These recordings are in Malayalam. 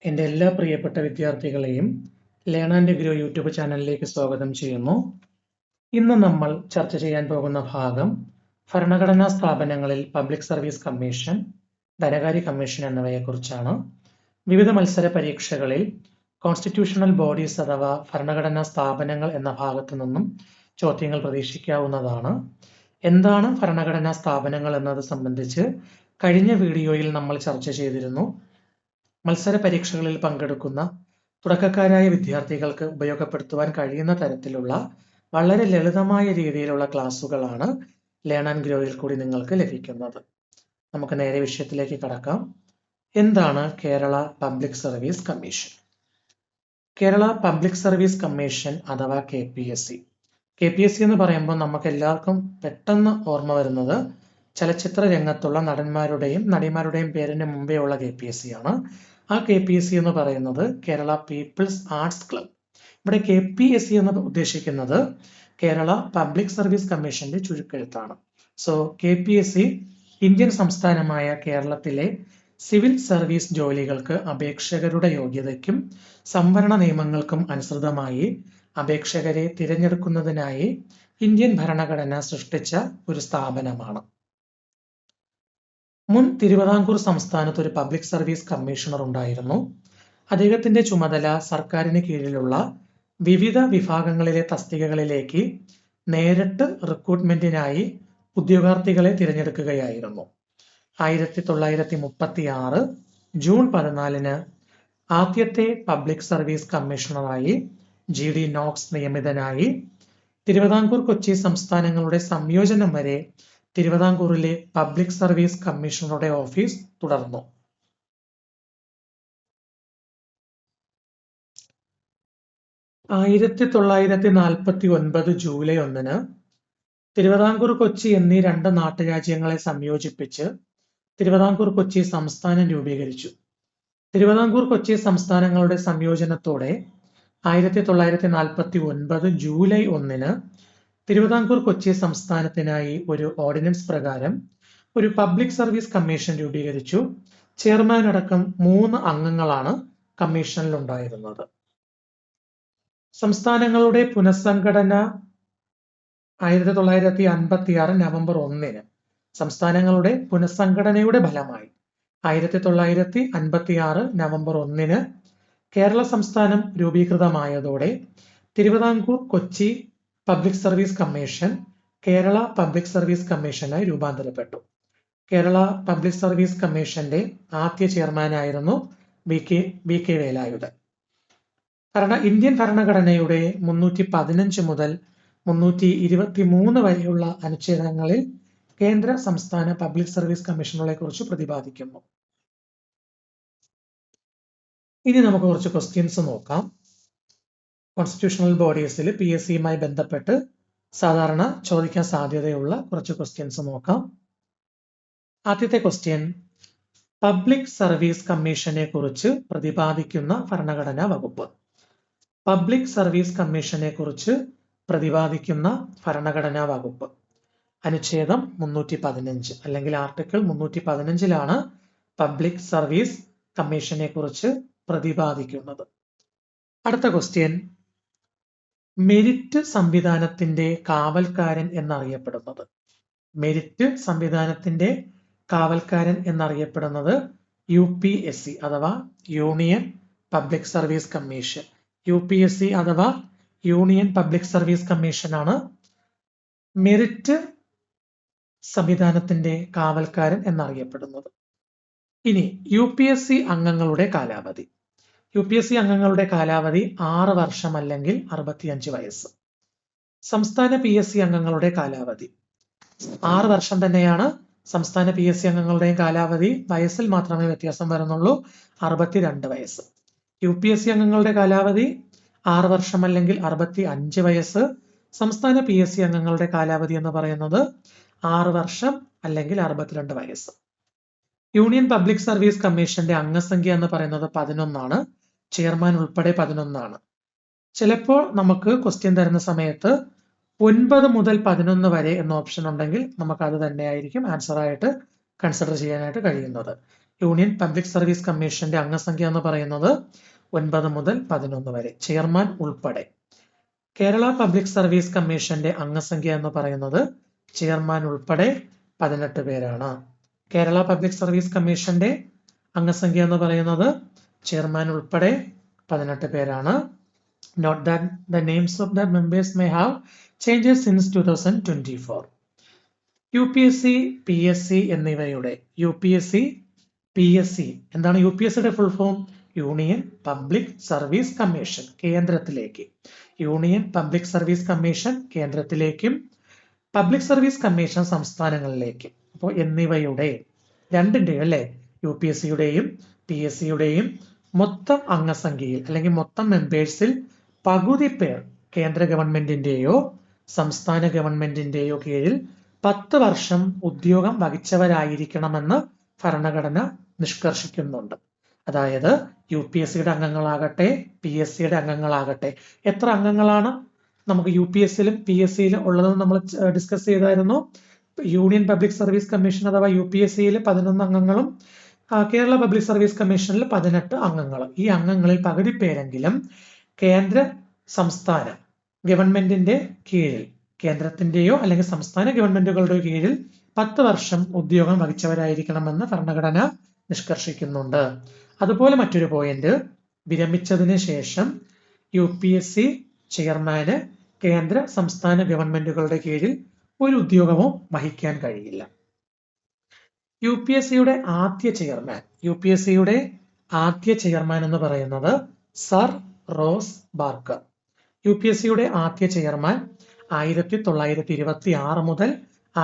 എൻ്റെ എല്ലാ പ്രിയപ്പെട്ട വിദ്യാർത്ഥികളെയും ലേൺ ആൻഡ് ഗ്രോ യൂട്യൂബ് ചാനലിലേക്ക് സ്വാഗതം ചെയ്യുന്നു. ഇന്ന് നമ്മൾ ചർച്ച ചെയ്യാൻ പോകുന്ന ഭാഗം ഭരണഘടനാ സ്ഥാപനങ്ങളിൽ പബ്ലിക് സർവീസ് കമ്മീഷൻ, ധനകാര്യ കമ്മീഷൻ എന്നിവയെക്കുറിച്ചാണ്. വിവിധ മത്സര പരീക്ഷകളിൽ കോൺസ്റ്റിറ്റ്യൂഷണൽ ബോഡീസ് അഥവാ ഭരണഘടനാ സ്ഥാപനങ്ങൾ എന്ന ഭാഗത്തു നിന്നും ചോദ്യങ്ങൾ പ്രതീക്ഷിക്കാവുന്നതാണ്. എന്താണ് ഭരണഘടനാ സ്ഥാപനങ്ങൾ എന്നത് സംബന്ധിച്ച് കഴിഞ്ഞ വീഡിയോയിൽ നമ്മൾ ചർച്ച ചെയ്തിരുന്നു. മത്സര പരീക്ഷകളിൽ പങ്കെടുക്കുന്ന തുടക്കക്കാരായ വിദ്യാർത്ഥികൾക്ക് ഉപയോഗപ്പെടുത്തുവാൻ കഴിയുന്ന തരത്തിലുള്ള വളരെ ലളിതമായ രീതിയിലുള്ള ക്ലാസ്സുകളാണ് ലേൺ ആൻഡ് ഗ്രോയിൽ കൂടി നിങ്ങൾക്ക് ലഭിക്കുന്നത്. നമുക്ക് നേരെ വിഷയത്തിലേക്ക് കടക്കാം. എന്താണ് Kerala public service commission? Kerala public service commission അഥവാ KPSC. KPSC എന്ന് പറയുമ്പോൾ നമുക്ക് എല്ലാവർക്കും പെട്ടെന്ന് ഓർമ്മ വരുന്നത് ചലച്ചിത്ര രംഗത്തുള്ള നടന്മാരുടെയും നടിമാരുടെയും പേരിന് മുമ്പേ ഉള്ള KPSC ആണ്. ആ KPSC എന്ന് പറയുന്നത് കേരള പീപ്പിൾസ് ആർട്സ് ക്ലബ്. ഇവിടെ KPSC എന്ന് ഉദ്ദേശിക്കുന്നത് കേരള പബ്ലിക് സർവീസ് കമ്മീഷന്റെ ചുരുക്കെഴുത്താണ്. സോ KPSC ഇന്ത്യൻ സംസ്ഥാനമായ കേരളത്തിലെ സിവിൽ സർവീസ് ജോലികൾക്ക് അപേക്ഷകരുടെ യോഗ്യതയ്ക്കും സംവരണ നിയമങ്ങൾക്കും അനുസൃതമായി അപേക്ഷകരെ തിരഞ്ഞെടുക്കുന്നതിനായി ഇന്ത്യൻ ഭരണഘടന സൃഷ്ടിച്ച ഒരു സ്ഥാപനമാണ്. മുൻ തിരുവിതാംകൂർ സംസ്ഥാനത്ത് ഒരു പബ്ലിക് സർവീസ് കമ്മീഷണർ ഉണ്ടായിരുന്നു. അദ്ദേഹത്തിന്റെ ചുമതല സർക്കാരിന് കീഴിലുള്ള വിവിധ വിഭാഗങ്ങളിലെ തസ്തികകളിലേക്ക് നേരിട്ട് റിക്രൂട്ട്മെന്റിനായി ഉദ്യോഗാർത്ഥികളെ തിരഞ്ഞെടുക്കുകയായിരുന്നു. 1936 ജൂൺ 14 ആദ്യത്തെ പബ്ലിക് സർവീസ് കമ്മീഷണറായി GD നോക്സ് നിയമിതനായി. തിരുവിതാംകൂർ കൊച്ചി സംസ്ഥാനങ്ങളുടെ സംയോജനം വരെ തിരുവിതാംകൂറിലെ പബ്ലിക് സർവീസ് കമ്മീഷണറുടെ ഓഫീസ് തുടർന്നു. ജൂലൈ 1 തിരുവിതാംകൂർ കൊച്ചി എന്നീ രണ്ട് നാട്ടുരാജ്യങ്ങളെ സംയോജിപ്പിച്ച് തിരുവിതാംകൂർ കൊച്ചി സംസ്ഥാനം രൂപീകരിച്ചു. തിരുവിതാംകൂർ കൊച്ചി സംസ്ഥാനങ്ങളുടെ സംയോജനത്തോടെ 1949 ജൂലൈ 1 തിരുവിതാംകൂർ കൊച്ചി സംസ്ഥാനത്തിനായി ഒരു ഓർഡിനൻസ് പ്രകാരം ഒരു പബ്ലിക് സർവീസ് കമ്മീഷൻ രൂപീകരിച്ചു. ചെയർമാൻ അടക്കം 3 അംഗങ്ങളാണ് കമ്മീഷനിൽ ഉണ്ടായിരുന്നത്. സംസ്ഥാനങ്ങളുടെ പുനഃസംഘടന 1956 നവംബർ 1 സംസ്ഥാനങ്ങളുടെ പുനഃസംഘടനയുടെ ഫലമായി 1956 നവംബർ 1 കേരള സംസ്ഥാനം രൂപീകൃതമായതോടെ Thiruvithamkur Kochi public service commission Kerala public service കമ്മീഷനായി രൂപാന്തരപ്പെട്ടു. കേരള പബ്ലിക് സർവീസ് കമ്മീഷന്റെ ആദ്യ ചെയർമാനായിരുന്നു വി കെ വേലായുധൻ. ഇന്ത്യൻ ഭരണഘടനയുടെ 315 മുതൽ 323 വരെയുള്ള അനുച്ഛേദങ്ങളിൽ കേന്ദ്ര സംസ്ഥാന പബ്ലിക് സർവീസ് കമ്മീഷനുകളെ കുറിച്ച് പ്രതിപാദിക്കുന്നു. ഇനി നമുക്ക് കുറച്ച് ക്വസ്റ്റ്യൻസ് നോക്കാം. കോൺസ്റ്റിറ്റ്യൂഷണൽ ബോഡീസിൽ PSCയുമായി ബന്ധപ്പെട്ട് സാധാരണ ചോദിക്കാൻ സാധ്യതയുള്ള കുറച്ച് ക്വസ്റ്റ്യൻസ് നോക്കാം. ആദ്യത്തെ ക്വസ്റ്റ്യൻ, പബ്ലിക് സർവീസ് കമ്മീഷനെ കുറിച്ച് പ്രതിപാദിക്കുന്ന ഭരണഘടനാ വകുപ്പ്. പബ്ലിക് സർവീസ് കമ്മീഷനെ കുറിച്ച് പ്രതിപാദിക്കുന്ന ഭരണഘടനാ വകുപ്പ് അനുച്ഛേദം 315 അല്ലെങ്കിൽ ആർട്ടിക്കിൾ 315 പബ്ലിക് സർവീസ് കമ്മീഷനെ കുറിച്ച് പ്രതിപാദിക്കുന്നത്. അടുത്ത ക്വസ്റ്റ്യൻ, മെരിറ്റ് സംവിധാനത്തിന്റെ കാവൽക്കാരൻ എന്നറിയപ്പെടുന്നത്. മെരിറ്റ് സംവിധാനത്തിന്റെ കാവൽക്കാരൻ എന്നറിയപ്പെടുന്നത് UPSC അഥവാ union public service commission. UPSC അഥവാ യൂണിയൻ പബ്ലിക് സർവീസ് കമ്മീഷൻ ആണ് മെറിറ്റ് സംവിധാനത്തിന്റെ കാവൽക്കാരൻ എന്നറിയപ്പെടുന്നത്. ഇനി UPSC അംഗങ്ങളുടെ കാലാവധി. UPSC അംഗങ്ങളുടെ കാലാവധി 6 വർഷം അല്ലെങ്കിൽ 65 വയസ്സ്. സംസ്ഥാന PSC അംഗങ്ങളുടെ കാലാവധി 6 വർഷം തന്നെയാണ്. സംസ്ഥാന PSC അംഗങ്ങളുടെയും കാലാവധി വയസ്സിൽ മാത്രമേ വ്യത്യാസം വരുന്നുള്ളൂ, 62 വയസ്സ്. UPSC അംഗങ്ങളുടെ കാലാവധി 6 വർഷം അല്ലെങ്കിൽ 65 വയസ്സ്. സംസ്ഥാന PSC അംഗങ്ങളുടെ കാലാവധി എന്ന് പറയുന്നത് 6 വർഷം അല്ലെങ്കിൽ 62 വയസ്സ്. യൂണിയൻ പബ്ലിക് സർവീസ് കമ്മീഷന്റെ അംഗസംഖ്യ എന്ന് പറയുന്നത് 11 ചെയർമാൻ ഉൾപ്പെടെ 11. ചിലപ്പോൾ നമുക്ക് ക്വസ്റ്റ്യൻ തരുന്ന സമയത്ത് 9 മുതൽ 11 വരെ എന്ന ഓപ്ഷൻ ഉണ്ടെങ്കിൽ നമുക്ക് അത് തന്നെയായിരിക്കും ആൻസർ ആയിട്ട് കൺസിഡർ ചെയ്യാനായിട്ട് കഴിയുന്നത്. യൂണിയൻ പബ്ലിക് സർവീസ് കമ്മീഷന്റെ അംഗസംഖ്യ എന്ന് പറയുന്നത് 9 മുതൽ 11 വരെ, ചെയർമാൻ ഉൾപ്പെടെ. കേരള പബ്ലിക് സർവീസ് കമ്മീഷന്റെ അംഗസംഖ്യ എന്ന് പറയുന്നത് ചെയർമാൻ ഉൾപ്പെടെ 18 പേരാണ്. കേരള പബ്ലിക് സർവീസ് കമ്മീഷന്റെ അംഗസംഖ്യ എന്ന് പറയുന്നത് ചെയർമാൻ ഉൾപ്പെടെ 18 പേരാണ്. Note that the names of the members may have changed since 2024. UPSC, PSC എന്നിവയുടെ എന്താണ് UPSCയുടെ full form? Union public service commission കേന്ദ്രത്തിലേക്ക്, യൂണിയൻ പബ്ലിക് സർവീസ് കമ്മീഷൻ കേന്ദ്രത്തിലേക്കും പബ്ലിക് സർവീസ് കമ്മീഷൻ സംസ്ഥാനങ്ങളിലേക്കും. അപ്പോൾ എന്നിവയുടെ രണ്ടിന്റെയും അല്ലെ, UPSCയുടെയും PSCയുടെയും മൊത്തം അംഗസംഖ്യയിൽ അല്ലെങ്കിൽ മൊത്തം മെമ്പേഴ്സിൽ പകുതി പേർ കേന്ദ്ര ഗവൺമെന്റിന്റെയോ സംസ്ഥാന ഗവൺമെന്റിന്റെയോ കീഴിൽ 10 വർഷം ഉദ്യോഗം വഹിച്ചവരായിരിക്കണമെന്ന് ഭരണഘടന നിഷ്കർഷിക്കുന്നുണ്ട്. അതായത് UPSCയുടെ അംഗങ്ങളാകട്ടെ PSCയുടെ അംഗങ്ങളാകട്ടെ, എത്ര അംഗങ്ങളാണ് നമുക്ക് UPSCയിലും PSCയിലും ഉള്ളതെന്ന് നമ്മൾ ഡിസ്കസ് ചെയ്തായിരുന്നു. യൂണിയൻ പബ്ലിക് സർവീസ് കമ്മീഷൻ അഥവാ UPSCയിൽ 11 അംഗങ്ങളും കേരള പബ്ലിക് സർവീസ് കമ്മീഷനിൽ 18 അംഗങ്ങളും. ഈ അംഗങ്ങളിൽ പകുതി പേരെങ്കിലും കേന്ദ്ര സംസ്ഥാന ഗവൺമെന്റിന്റെ കീഴിൽ, കേന്ദ്രത്തിന്റെയോ അല്ലെങ്കിൽ സംസ്ഥാന ഗവൺമെന്റുകളുടെയോ കീഴിൽ 10 വർഷം ഉദ്യോഗം വഹിച്ചവരായിരിക്കണമെന്ന് ഭരണഘടന നിഷ്കർഷിക്കുന്നുണ്ട്. അതുപോലെ മറ്റൊരു പോയിന്റ്, വിരമിച്ചതിന് ശേഷം UPSC ചെയർമാന് കേന്ദ്ര സംസ്ഥാന ഗവൺമെന്റുകളുടെ കീഴിൽ ഒരു ഉദ്യോഗവും വഹിക്കാൻ കഴിയില്ല. UPSCയുടെ ആദ്യ ചെയർമാൻ എന്ന് പറയുന്നത് സർ റോസ് ബാർക്കർ. UPSCയുടെ ആദ്യ ചെയർമാൻ 1926 മുതൽ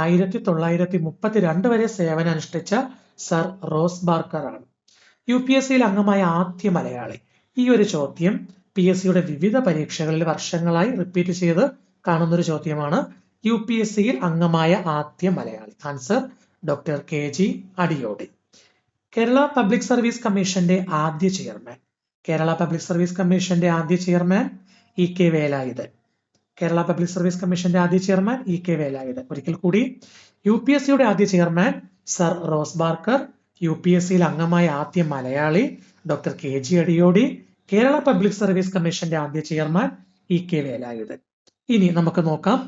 1932 വരെ സേവനമനുഷ്ഠിച്ച സർ റോസ് ബാർക്കർ ആണ്. UPSCയിൽ അംഗമായ ആദ്യ മലയാളി. ഈ ഒരു ചോദ്യം PSCയുടെ വിവിധ പരീക്ഷകളിൽ വർഷങ്ങളായി റിപ്പീറ്റ് ചെയ്ത് കാണുന്ന ഒരു ചോദ്യമാണ്. UPSCയിൽ അംഗമായ ആദ്യ Malayali. Answer doctor KG Adiyodi. Kerala public service കമ്മീഷന്റെ ആദ്യ ചെയർമാൻ. കേരള പബ്ലിക് സർവീസ് കമ്മീഷന്റെ ആദ്യ chairman EK Velayudhan. Kerala public service കമ്മീഷന്റെ ആദ്യ ചെയർമാൻ EK വേലായുധൻ. ഒരിക്കൽ കൂടി, UPSCയുടെ ആദ്യ ചെയർമാൻ സർ റോസ് ബാർക്കർ. UPSCയിൽ അംഗമായ ആദ്യ Malayali doctor KG Adiyodi. Kerala public service കമ്മീഷന്റെ ആദ്യ ചെയർമാൻ EK വേലായുധൻ. ഇനി നമുക്ക് നോക്കാം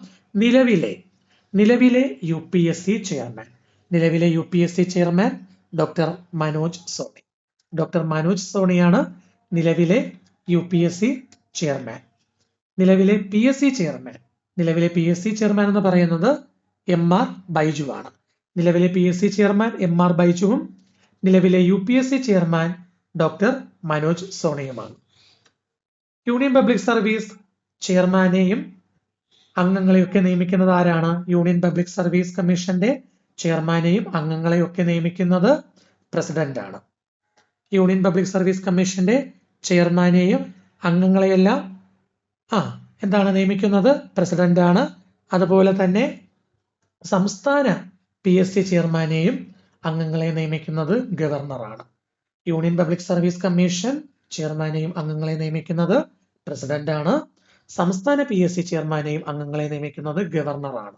നിലവിലെ UPSC ചെയർമാൻ. നിലവിലെ UPSC chairman doctor Manoj Soni. Doctor Manoj സോണിയാണ് നിലവിലെ UPSC ചെയർമാൻ. നിലവിലെ PSC ചെയർമാൻ എന്ന് പറയുന്നത് MR ബൈജു ആണ്. നിലവിലെ PSC ചെയർമാൻ MR ബൈജുവും നിലവിലെ UPSC ചെയർമാൻ ഡോക്ടർ മനോജ് സോണിയുമാണ്. യൂണിയൻ പബ്ലിക് സർവീസ് ചെയർമാനെയും അംഗങ്ങളെയൊക്കെ നിയമിക്കുന്നത് ആരാണ്? യൂണിയൻ പബ്ലിക് സർവീസ് കമ്മീഷന്റെ ചെയർമാനെയും അംഗങ്ങളെയൊക്കെ നിയമിക്കുന്നത് പ്രസിഡന്റ് ആണ്. യൂണിയൻ പബ്ലിക് സർവീസ് കമ്മീഷന്റെ ചെയർമാനെയും അംഗങ്ങളെയെല്ലാം എന്താണ് നിയമിക്കുന്നത്? പ്രസിഡന്റ് ആണ്. അതുപോലെ തന്നെ സംസ്ഥാന PSC ചെയർമാനെയും അംഗങ്ങളെ നിയമിക്കുന്നത് ഗവർണറാണ്. യൂണിയൻ പബ്ലിക് സർവീസ് കമ്മീഷൻ ചെയർമാനെയും അംഗങ്ങളെ നിയമിക്കുന്നത് പ്രസിഡന്റ് ആണ്. സംസ്ഥാന PSC ചെയർമാനെയും അംഗങ്ങളെ നിയമിക്കുന്നത് ഗവർണറാണ്.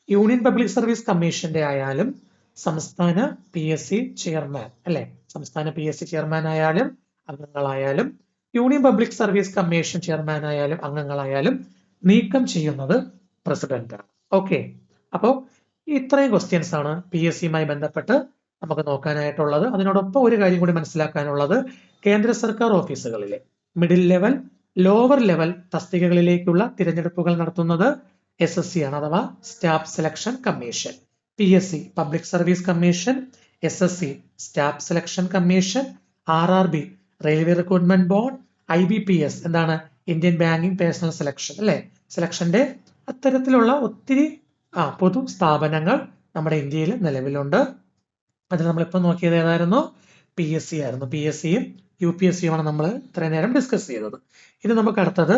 യൂണിയൻ പബ്ലിക് സർവീസ് കമ്മീഷന്റെ ആയാലും സംസ്ഥാന PSC ചെയർമാൻ അല്ലെ, സംസ്ഥാന PSC ചെയർമാൻ ആയാലും അംഗങ്ങളായാലും union public service commission chairman ആയാലും അംഗങ്ങളായാലും നീക്കം ചെയ്യുന്നത് പ്രസിഡന്റ് ആണ്. ഓക്കെ, അപ്പോൾ ഇത്രയും ക്വസ്റ്റ്യൻസ് ആണ് PSCയുമായി ബന്ധപ്പെട്ട് നമുക്ക് നോക്കാനായിട്ടുള്ളത്. അതിനോടൊപ്പം ഒരു കാര്യം കൂടി മനസ്സിലാക്കാനുള്ളത്, കേന്ദ്ര സർക്കാർ ഓഫീസുകളിലെ മിഡിൽ ലെവൽ, ലോവർ ലെവൽ തസ്തികകളിലേക്കുള്ള തിരഞ്ഞെടുപ്പുകൾ നടത്തുന്നത് SSC ആണ്, അഥവാ staff selection commission. PSC public service commission, SSC staff selection commission, RRB railway recruitment board, IBPS എന്താണ് ഇന്ത്യൻ ബാങ്കിങ് പേഴ്സണൽ സെലക്ഷൻ അല്ലെ, സെലക്ഷന്റെ അത്തരത്തിലുള്ള ഒത്തിരി പൊതു സ്ഥാപനങ്ങൾ നമ്മുടെ ഇന്ത്യയിൽ നിലവിലുണ്ട്. അതിൽ നമ്മളിപ്പോൾ നോക്കിയത് ഏതായിരുന്നു? PSC ആയിരുന്നു. PSCയും UPSCയുമാണ് നമ്മൾ ഇത്രയും നേരം ഡിസ്കസ് ചെയ്തത്. ഇനി നമുക്ക് അടുത്തത്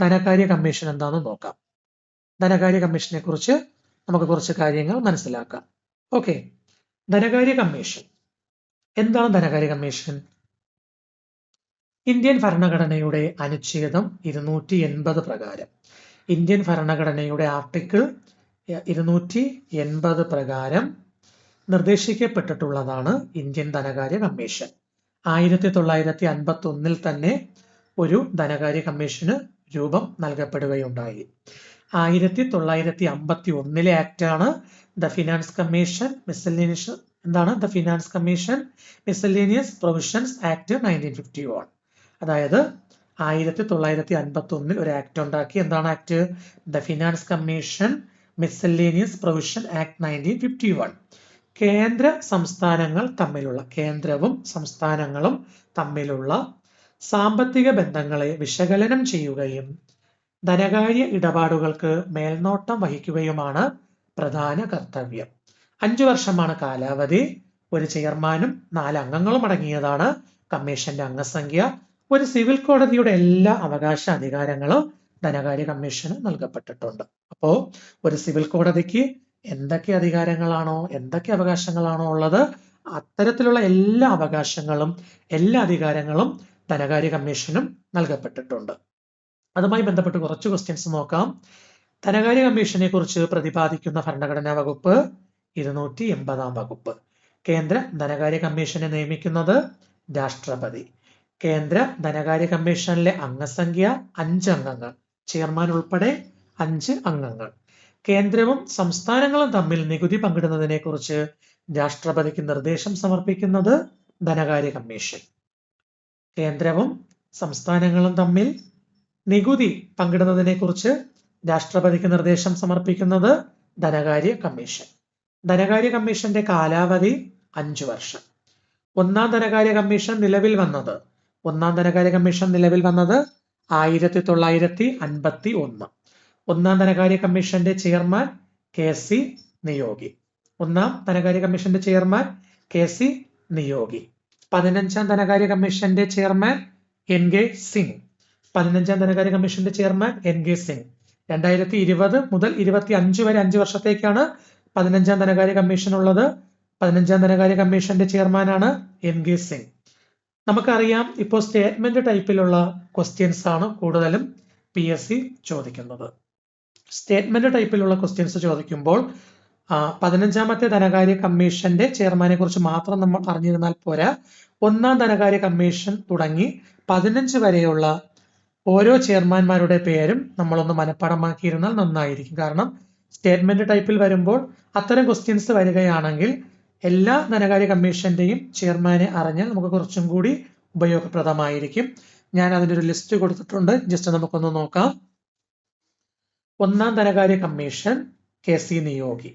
ധനകാര്യ കമ്മീഷൻ എന്താണെന്ന് നോക്കാം. ധനകാര്യ കമ്മീഷനെ കുറിച്ച് നമുക്ക് കുറച്ച് കാര്യങ്ങൾ മനസ്സിലാക്കാം. ഓക്കെ, ധനകാര്യ കമ്മീഷൻ എന്താണ്? ധനകാര്യ കമ്മീഷൻ ഇന്ത്യൻ ഭരണഘടനയുടെ അനുച്ഛേദം 280 പ്രകാരം, ഇന്ത്യൻ ഭരണഘടനയുടെ ആർട്ടിക്കിൾ 280 പ്രകാരം നിർദ്ദേശിക്കപ്പെട്ടിട്ടുള്ളതാണ് ഇന്ത്യൻ ധനകാര്യ കമ്മീഷൻ. 1951 തന്നെ ഒരു ധനകാര്യ കമ്മീഷന് രൂപം നൽകപ്പെടുകയുണ്ടായി. 1951 ആക്ടാണ് the finance commission miscellaneous the finance commission miscellaneous provisions act 1951. അതായത് 1951 ഒരു ആക്ട് ഉണ്ടാക്കി. എന്താണ് act? The finance commission miscellaneous provision act 1951. കേന്ദ്ര സംസ്ഥാനങ്ങൾ തമ്മിലുള്ള കേന്ദ്രവും സംസ്ഥാനങ്ങളും തമ്മിലുള്ള സാമ്പത്തിക ബന്ധങ്ങളെ വിശകലനം ചെയ്യുകയും ധനകാര്യ ഇടപാടുകൾക്ക് മേൽനോട്ടം വഹിക്കുകയുമാണ് പ്രധാന കർത്തവ്യം. 5 വർഷമാണ് കാലാവധി. ഒരു ചെയർമാനും 4 അംഗങ്ങളും അടങ്ങിയതാണ് കമ്മീഷന്റെ അംഗസംഖ്യ. ഒരു സിവിൽ കോടതിയുടെ എല്ലാ അവകാശ അധികാരങ്ങളും ധനകാര്യ കമ്മീഷന് നൽകപ്പെട്ടിട്ടുണ്ട്. അപ്പോ ഒരു സിവിൽ കോടതിക്ക് എന്തൊക്കെ അധികാരങ്ങളാണോ എന്തൊക്കെ അവകാശങ്ങളാണോ ഉള്ളത് അത്തരത്തിലുള്ള എല്ലാ അവകാശങ്ങളും എല്ലാ അധികാരങ്ങളും ധനകാര്യ കമ്മീഷനും നൽകപ്പെട്ടിട്ടുണ്ട്. അതുമായി ബന്ധപ്പെട്ട് കുറച്ച് ക്വസ്റ്റ്യൻസ് നോക്കാം. ധനകാര്യ കമ്മീഷനെ കുറിച്ച് പ്രതിപാദിക്കുന്ന ഭരണഘടനാ വകുപ്പ് 280 വകുപ്പ്. കേന്ദ്ര ധനകാര്യ കമ്മീഷനെ നിയമിക്കുന്നത് രാഷ്ട്രപതി. കേന്ദ്ര ധനകാര്യ കമ്മീഷനിലെ അംഗസംഖ്യ 5 അംഗങ്ങൾ, ചെയർമാൻ ഉൾപ്പെടെ 5 അംഗങ്ങൾ. കേന്ദ്രവും സംസ്ഥാനങ്ങളും തമ്മിൽ നികുതി പങ്കിടുന്നതിനെ കുറിച്ച് രാഷ്ട്രപതിക്ക് നിർദ്ദേശം സമർപ്പിക്കുന്നത് ധനകാര്യ കമ്മീഷൻ. കേന്ദ്രവും സംസ്ഥാനങ്ങളും തമ്മിൽ നികുതി പങ്കിടുന്നതിനെ കുറിച്ച് രാഷ്ട്രപതിക്ക് നിർദ്ദേശം സമർപ്പിക്കുന്നത് ധനകാര്യ കമ്മീഷൻ. ധനകാര്യ കമ്മീഷന്റെ കാലാവധി 5 വർഷം. ഒന്നാം ധനകാര്യ കമ്മീഷൻ നിലവിൽ വന്നത് 1951. ഒന്നാം ധനകാര്യ കമ്മീഷന്റെ ചെയർമാൻ KC നിയോഗി. ഒന്നാം ധനകാര്യ കമ്മീഷന്റെ ചെയർമാൻ KC നിയോഗി. 15ാം ധനകാര്യ കമ്മീഷന്റെ ചെയർമാൻ NK സിംഗ്. 15ാം ധനകാര്യ കമ്മീഷന്റെ ചെയർമാൻ NK സിംഗ്. 2020 മുതൽ 25 വരെ 5 വർഷത്തേക്കാണ് 15ാം ധനകാര്യ കമ്മീഷൻ ഉള്ളത്. 15ാം ധനകാര്യ കമ്മീഷന്റെ ചെയർമാനാണ് NK സിംഗ്. നമുക്കറിയാം, ഇപ്പോൾ സ്റ്റേറ്റ്മെന്റ് ടൈപ്പിലുള്ള ക്വസ്റ്റ്യൻസ് ആണ് കൂടുതലും PSC ചോദിക്കുന്നത്. സ്റ്റേറ്റ്മെന്റ് ടൈപ്പിലുള്ള ക്വസ്റ്റ്യൻസ് ചോദിക്കുമ്പോൾ 15ാമത്തെ ധനകാര്യ കമ്മീഷന്റെ ചെയർമാനെ കുറിച്ച് മാത്രം നമ്മൾ അറിഞ്ഞിരുന്നാൽ പോരാ. ഒന്നാം ധനകാര്യ കമ്മീഷൻ തുടങ്ങി 15 വരെയുള്ള ഓരോ ചെയർമാൻമാരുടെ പേരും നമ്മളൊന്ന് മനഃപ്പാഠമാക്കിയിരുന്നാൽ നന്നായിരിക്കും. കാരണം സ്റ്റേറ്റ്മെന്റ് ടൈപ്പിൽ വരുമ്പോൾ അത്തരം ക്വസ്റ്റ്യൻസ് വരികയാണെങ്കിൽ എല്ലാ ധനകാര്യ കമ്മീഷന്റെയും ചെയർമാനെ അറിഞ്ഞാൽ നമുക്ക് കുറച്ചും കൂടി ഉപയോഗപ്രദമായിരിക്കും. ഞാൻ അതിന്റെ ഒരു ലിസ്റ്റ് കൊടുത്തിട്ടുണ്ട്, ജസ്റ്റ് നമുക്കൊന്ന് നോക്കാം. ഒന്നാം ധനകാര്യ കമ്മീഷൻ KC നിയോഗി.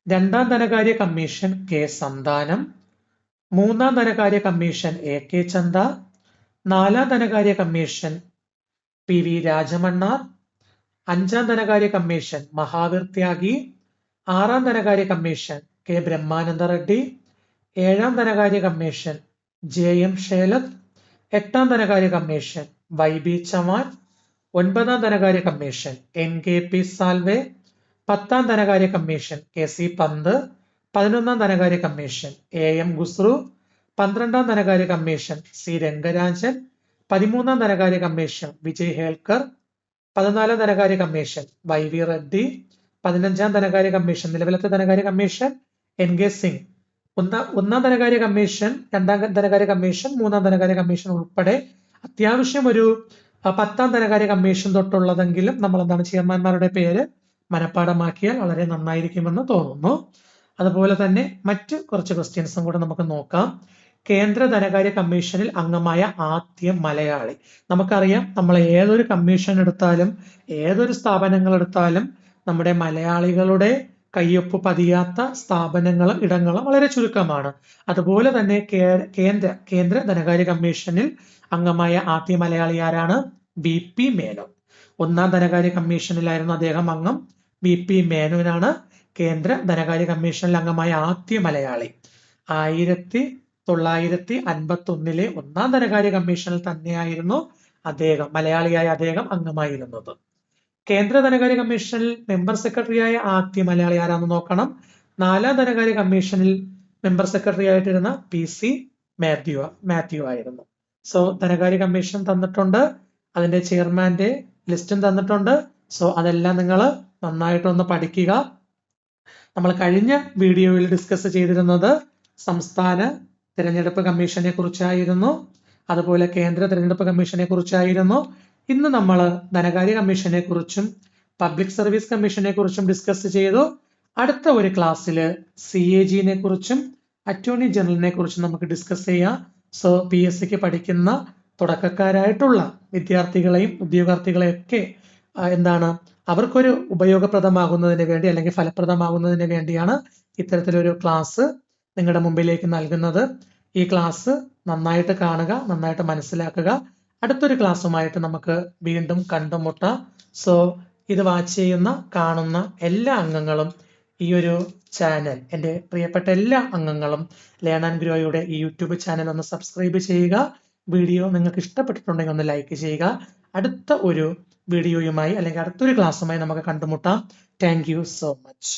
രണ്ടാം ധനകാര്യ കമ്മീഷൻ K സന്താനം. മൂന്നാം ധനകാര്യ കമ്മീഷൻ AK ചന്ദ. നാലാം ധനകാര്യ കമ്മീഷൻ PV രാജമണ്ണാർ. അഞ്ചാം ധനകാര്യ കമ്മീഷൻ മഹാവീർ ത്യാഗി. ആറാം ധനകാര്യ കമ്മീഷൻ K ബ്രഹ്മാനന്ദ റെഡ്ഡി. ഏഴാം ധനകാര്യ കമ്മീഷൻ JM ഷേലത്ത്. എട്ടാം ധനകാര്യ കമ്മീഷൻ YB ചവാൻ. ഒൻപതാം ധനകാര്യ കമ്മീഷൻ NKP സാൽവെ. 10ാം ധനകാര്യ കമ്മീഷൻ KC പന്ത്. 11ാം ധനകാര്യ കമ്മീഷൻ AM ഖുസ്രു. 12ാം ധനകാര്യ കമ്മീഷൻ C രംഗരാജൻ. 13ാം ധനകാര്യ കമ്മീഷൻ വിജയ് ഹേൽക്കർ. 14ാം ധനകാര്യ കമ്മീഷൻ YV റെഡ്ഡി. 15ാം ധനകാര്യ കമ്മീഷൻ നിലവിലത്തെ ധനകാര്യ കമ്മീഷൻ NK സിംഗ്. ഒന്നാം ധനകാര്യ കമ്മീഷൻ, രണ്ടാം ധനകാര്യ കമ്മീഷൻ, മൂന്നാം ധനകാര്യ കമ്മീഷൻ ഉൾപ്പെടെ അത്യാവശ്യം ഒരു 10ാം ധനകാര്യ കമ്മീഷൻ തൊട്ടുള്ളതെങ്കിലും നമ്മൾ ചെയർമാൻമാരുടെ പേര് മനഃപ്പാഠമാക്കിയാൽ വളരെ നന്നായിരിക്കുമെന്ന് തോന്നുന്നു. അതുപോലെ തന്നെ മറ്റ് കുറച്ച് ക്വസ്റ്റ്യൻസും കൂടെ നമുക്ക് നോക്കാം. കേന്ദ്ര ധനകാര്യ കമ്മീഷനിൽ അംഗമായ ആദ്യ മലയാളി. നമുക്കറിയാം, നമ്മൾ ഏതൊരു കമ്മീഷൻ എടുത്താലും ഏതൊരു സ്ഥാപനങ്ങൾ എടുത്താലും നമ്മുടെ മലയാളികളുടെ കയ്യൊപ്പ് പതിയാത്ത സ്ഥാപനങ്ങളും ഇടങ്ങളും വളരെ ചുരുക്കമാണ്. അതുപോലെ തന്നെ കേന്ദ്ര ധനകാര്യ കമ്മീഷനിൽ അംഗമായ ആദ്യ മലയാളി ആരാണ്? BP മേനോൻ. ഒന്നാം ധനകാര്യ കമ്മീഷനിലായിരുന്നു അദ്ദേഹം അംഗം. BP മേനോനാണ് കേന്ദ്ര ധനകാര്യ കമ്മീഷനിൽ അംഗമായ ആദ്യ മലയാളി. 1951 ഒന്നാം ധനകാര്യ കമ്മീഷനിൽ തന്നെയായിരുന്നു മലയാളിയായ അദ്ദേഹം അംഗമായിരുന്നത്. കേന്ദ്ര ധനകാര്യ കമ്മീഷനിൽ മെമ്പർ സെക്രട്ടറിയായ ആദ്യ മലയാളി ആരാന്ന് നോക്കണം. 4ാം ധനകാര്യ കമ്മീഷനിൽ മെമ്പർ സെക്രട്ടറി ആയിട്ടിരുന്ന PC മാത്യു ആയിരുന്നു. സോ ധനകാര്യ കമ്മീഷൻ തന്നിട്ടുണ്ട്, അതിന്റെ ചെയർമാന്റെ ലിസ്റ്റും തന്നിട്ടുണ്ട്. സോ അതെല്ലാം നിങ്ങൾ നന്നായിട്ടൊന്ന് പഠിക്കുക. നമ്മൾ കഴിഞ്ഞ വീഡിയോയിൽ ഡിസ്കസ് ചെയ്തിരുന്നത് സംസ്ഥാന തിരഞ്ഞെടുപ്പ് കമ്മീഷനെ കുറിച്ചായിരുന്നു, അതുപോലെ കേന്ദ്ര തിരഞ്ഞെടുപ്പ് കമ്മീഷനെ കുറിച്ചായിരുന്നു. ഇന്ന് നമ്മൾ ധനകാര്യ കമ്മീഷനെ കുറിച്ചും പബ്ലിക് സർവീസ് കമ്മീഷനെ കുറിച്ചും ഡിസ്കസ് ചെയ്തു. അടുത്ത ഒരു ക്ലാസ്സിൽ CAG നെ കുറിച്ചും അറ്റോർണി ജനറലിനെ കുറിച്ചും നമുക്ക് ഡിസ്കസ് ചെയ്യാം. സോ PSCക്ക് പഠിക്കുന്ന തുടക്കക്കാരായിട്ടുള്ള വിദ്യാർത്ഥികളെയും ഉദ്യോഗാർത്ഥികളെയും ഒക്കെ അവർക്കൊരു ഉപയോഗപ്രദമാകുന്നതിന് വേണ്ടി അല്ലെങ്കിൽ ഫലപ്രദമാകുന്നതിന് വേണ്ടിയാണ് ഇത്തരത്തിലൊരു ക്ലാസ് നിങ്ങളുടെ മുമ്പിലേക്ക് നൽകുന്നത്. ഈ ക്ലാസ് നന്നായിട്ട് കാണുക, നന്നായിട്ട് മനസ്സിലാക്കുക. അടുത്തൊരു ക്ലാസ്സുമായിട്ട് നമുക്ക് വീണ്ടും കണ്ടുമുട്ടാം. സോ ഇത് വാച്ച് ചെയ്യുന്ന കാണുന്ന എല്ലാ അംഗങ്ങളും ഈ ഒരു ചാനൽ, എൻ്റെ പ്രിയപ്പെട്ട എല്ലാ അംഗങ്ങളും ലേൺ ആൻഡ് ഗ്രോയുടെ ഈ യൂട്യൂബ് ചാനൽ ഒന്ന് സബ്സ്ക്രൈബ് ചെയ്യുക. വീഡിയോ നിങ്ങൾക്ക് ഇഷ്ടപ്പെട്ടിട്ടുണ്ടെങ്കിൽ ഒന്ന് ലൈക്ക് ചെയ്യുക. അടുത്ത ഒരു വീഡിയോയുമായി അല്ലെങ്കിൽ അടുത്തൊരു ക്ലാസ്സുമായി നമുക്ക് കണ്ടുമുട്ടാം. Thank you so much.